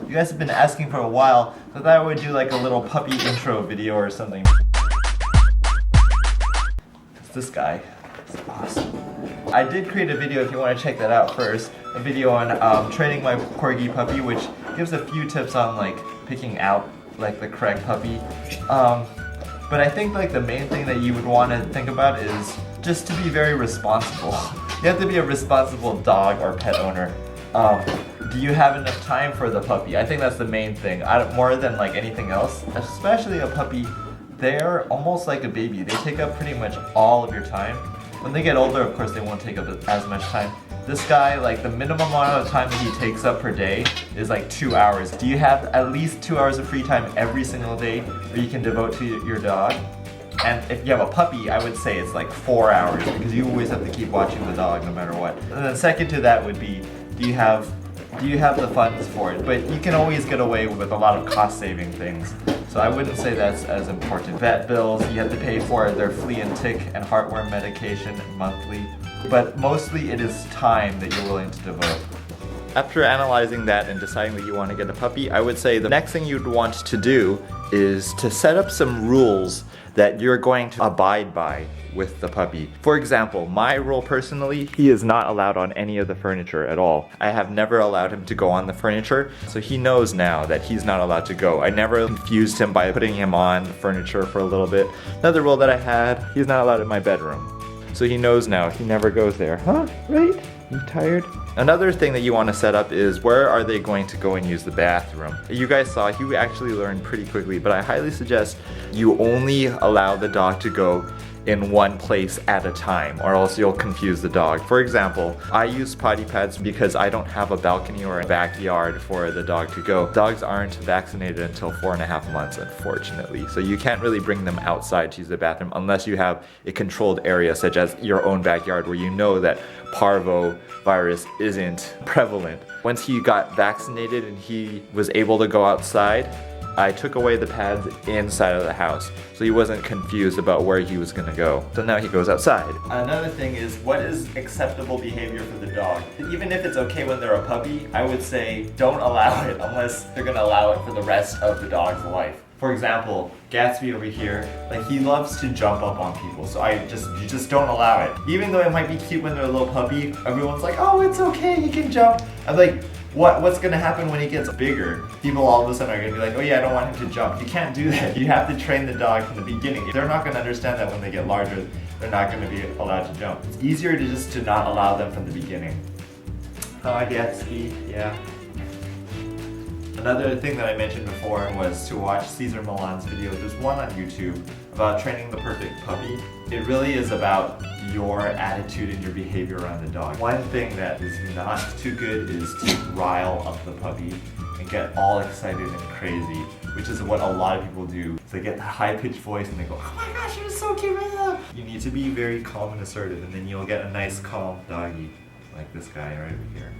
You guys have been asking for a while, so I thought I would do like a little puppy intro video or something. It's this guy. It's awesome. I did create a video if you want to check that out first. A video on training my Corgi puppy, which gives a few tips on like picking out like the correct puppy. But I think like the main thing that you would want to think about is just to be very responsible. You have to be a responsible dog or pet owner. Do you have enough time for the puppy? I think that's the main thing. More than like anything else, especially a puppy, they're almost like a baby. They take up pretty much all of your time. When they get older, of course, they won't take up as much time. This guy, like the minimum amount of time that he takes up per day is like 2 hours. Do you have at least 2 hours of free time every single day where you can devote to your dog? And if you have a puppy, I would say it's like 4 hours because you always have to keep watching the dog no matter what. And then second to that would be, do you have the funds for it? But you can always get away with a lot of cost-saving things. So I wouldn't say that's as important. Vet bills, you have to pay for their flea and tick and heartworm medication monthly. But mostly it is time that you're willing to devote. After analyzing that and deciding that you want to get a puppy, I would say the next thing you'd want to do is to set up some rules that you're going to abide by with the puppy. For example, my rule personally, he is not allowed on any of the furniture at all. I have never allowed him to go on the furniture, so he knows now that he's not allowed to go. I never confused him by putting him on the furniture for a little bit. Another rule that I had, he's not allowed in my bedroom. So he knows now, he never goes there. Huh? Right? You tired? Another thing that you want to set up is where are they going to go and use the bathroom? You guys saw he actually learned pretty quickly, but I highly suggest you only allow the dog to go in one place at a time, or else you'll confuse the dog. For example, I use potty pads because I don't have a balcony or a backyard for the dog to go. Dogs aren't vaccinated until 4.5 months, unfortunately. So you can't really bring them outside to use the bathroom unless you have a controlled area such as your own backyard where you know that parvo virus isn't prevalent. Once he got vaccinated and he was able to go outside, I took away the pads inside of the house, so he wasn't confused about where he was gonna go. So now he goes outside. Another thing is, what is acceptable behavior for the dog? Even if it's okay when they're a puppy, I would say don't allow it unless they're gonna allow it for the rest of the dog's life. For example, Gatsby over here, like he loves to jump up on people, so you just don't allow it. Even though it might be cute when they're a little puppy, everyone's like, oh, it's okay, he can jump. I'm like, what's gonna happen when he gets bigger? People all of a sudden are gonna be like, oh yeah, I don't want him to jump. You can't do that. You have to train the dog from the beginning. If they're not gonna understand that when they get larger, they're not gonna be allowed to jump. It's easier to just to not allow them from the beginning. Oh, Gatsby, yeah. Another thing that I mentioned before was to watch Cesar Millan's video. There's one on YouTube about training the perfect puppy. It really is about your attitude and your behavior around the dog. One thing that is not too good is to rile up the puppy and get all excited and crazy, which is what a lot of people do. So they get the high-pitched voice and they go, oh my gosh, you're so cute. You need to be very calm and assertive, and then you'll get a nice calm doggy like this guy right over here.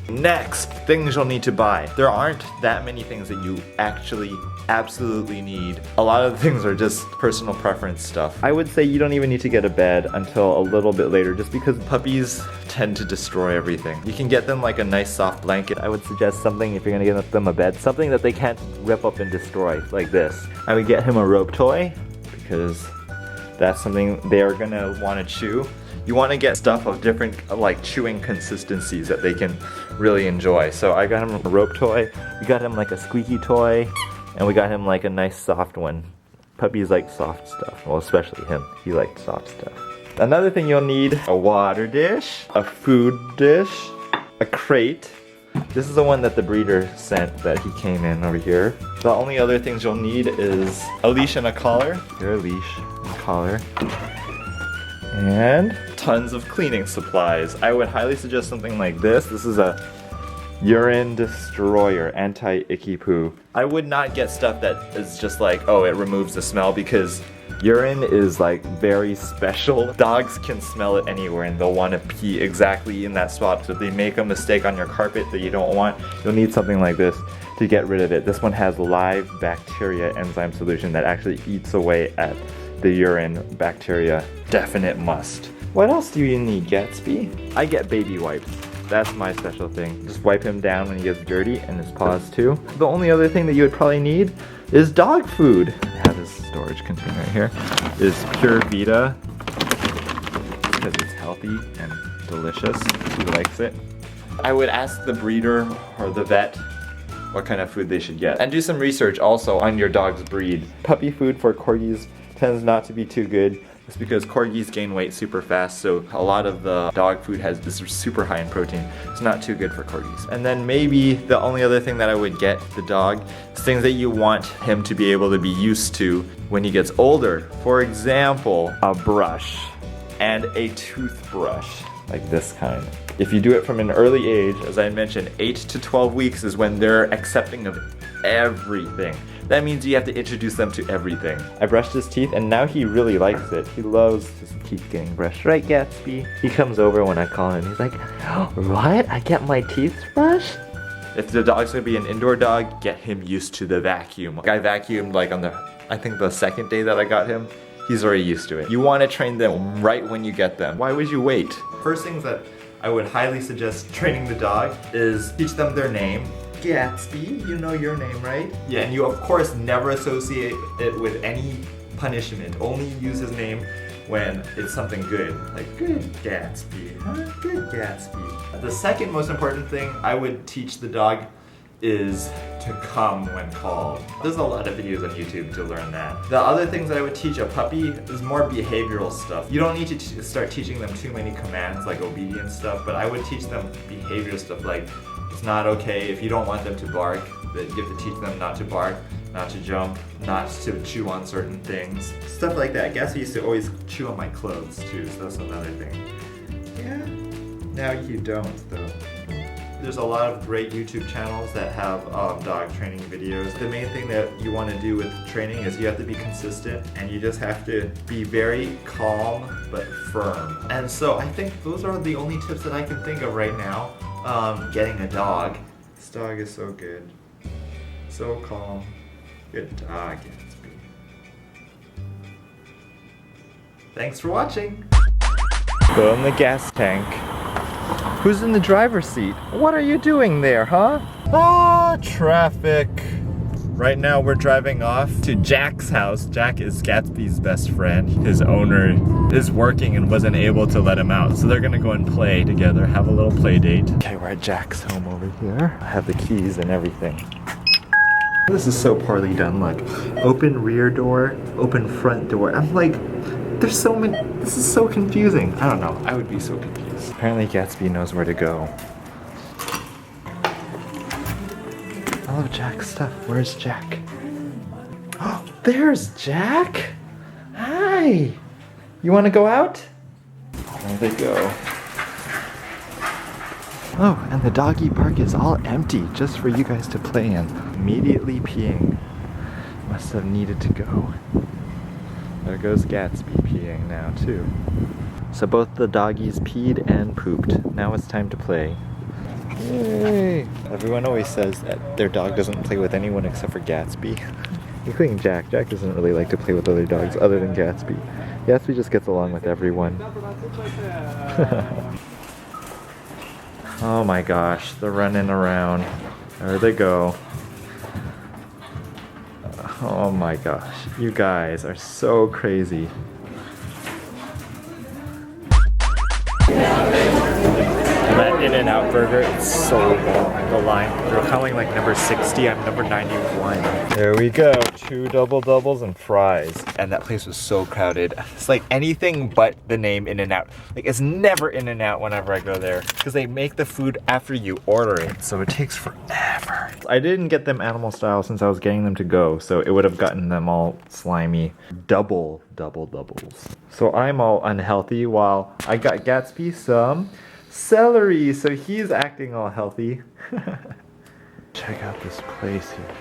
Next, things you'll need to buy. There aren't that many things that you actually absolutely need. A lot of the things are just personal preference stuff. I would say you don't even need to get a bed until a little bit later, just because puppies tend to destroy everything. You can get them like a nice soft blanket. I would suggest something, if you're gonna get them a bed, something that they can't rip up and destroy, like this. I would get him a rope toy, because that's something they're gonna wanna chew. You want to get stuff of different like chewing consistencies that they can really enjoy. So I got him a rope toy, we got him like a squeaky toy, and we got him like a nice soft one. Puppies like soft stuff, well especially him, he liked soft stuff. Another thing you'll need, a water dish, a food dish, a crate. This is the one that the breeder sent that he came in over here. The only other things you'll need is a leash and a collar. Here, a leash and collar. And tons of cleaning supplies. I would highly suggest something like this. This is a urine destroyer, Anti Icky Poo. I would not get stuff that is just like, oh, it removes the smell, because urine is like very special. Dogs can smell it anywhere and they'll want to pee exactly in that spot. So if they make a mistake on your carpet that you don't want, you'll need something like this to get rid of it. This one has live bacteria enzyme solution that actually eats away at the urine bacteria. Definite must. What else do you need, Gatsby? I get baby wipes. That's my special thing. Just wipe him down when he gets dirty, and his paws too. The only other thing that you would probably need is dog food. I have this storage container right here. Is Pure Vita, because it's healthy and delicious. He likes it. I would ask the breeder or the vet what kind of food they should get. And do some research also on your dog's breed. Puppy food for corgis tends not to be too good. It's because corgis gain weight super fast, so a lot of the dog food is super high in protein. It's not too good for corgis. And then maybe the only other thing that I would get the dog is things that you want him to be able to be used to when he gets older. For example, a brush and a toothbrush, like this kind. If you do it from an early age, as I mentioned, 8 to 12 weeks is when they're accepting of everything. That means you have to introduce them to everything. I brushed his teeth and now he really likes it. He loves his teeth getting brushed. Right, Gatsby? He comes over when I call him. He's like, oh, what? I get my teeth brushed? If the dog's gonna be an indoor dog, get him used to the vacuum. I vacuumed like on I think the second day that I got him. He's already used to it. You wanna train them right when you get them. Why would you wait? First things that I would highly suggest training the dog is teach them their name. Gatsby, you know your name, right? Yeah, and you of course never associate it with any punishment. Only use his name when it's something good. Like, good Gatsby, huh? Good Gatsby. The second most important thing I would teach the dog is to come when called. There's a lot of videos on YouTube to learn that. The other things that I would teach a puppy is more behavioral stuff. You don't need to start teaching them too many commands like obedience stuff, but I would teach them behavior stuff like it's not okay if you don't want them to bark, that you have to teach them not to bark, not to jump, not to chew on certain things. Stuff like that. Gatsby used to always chew on my clothes too, so that's another thing. Yeah, now you don't though. There's a lot of great YouTube channels that have dog training videos. The main thing that you want to do with training is you have to be consistent and you just have to be very calm but firm. And so I think those are the only tips that I can think of right now. Getting a dog. This dog is so good. So calm. Good dog, Gatsby. Thanks for watching. Fill in the gas tank. Who's in the driver's seat? What are you doing there, huh? Ah, traffic. Right now we're driving off to Jack's house. Jack is Gatsby's best friend. His owner is working and wasn't able to let him out, so they're gonna go and play together, have a little play date. Okay, we're at Jack's home over here. I have the keys and everything. This is so poorly done, look. Open rear door, open front door. I'm like, there's so many, this is so confusing. I don't know, I would be so confused. Apparently Gatsby knows where to go. I love Jack's stuff. Where's Jack? Oh, there's Jack! Hi! You wanna go out? There they go. Oh, and the doggy park is all empty, just for you guys to play in. Immediately peeing. Must have needed to go. There goes Gatsby peeing now too. So both the doggies peed and pooped. Now it's time to play. Yay! Everyone always says that their dog doesn't play with anyone except for Gatsby. Including Jack. Jack doesn't really like to play with other dogs other than Gatsby. Gatsby just gets along with everyone. Oh my gosh, they're running around. There they go. Oh my gosh, you guys are so crazy. That In-N-Out burger, it's so long. The line, they're calling like number 60, I'm number 91. There we go, 2 double doubles and fries. And that place was so crowded. It's like anything but the name In-N-Out. Like it's never In-N-Out whenever I go there, because they make the food after you order it, so it takes forever. I didn't get them animal style since I was getting them to go, so it would have gotten them all slimy. Double doubles. So I'm all unhealthy while I got Gatsby some celery, so he's acting all healthy. Check out this place here.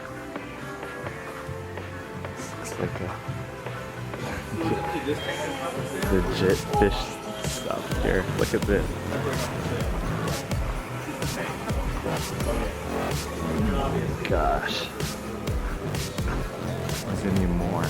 This looks like a legit fish stuff here. Look at this. Gosh. There's gonna be more.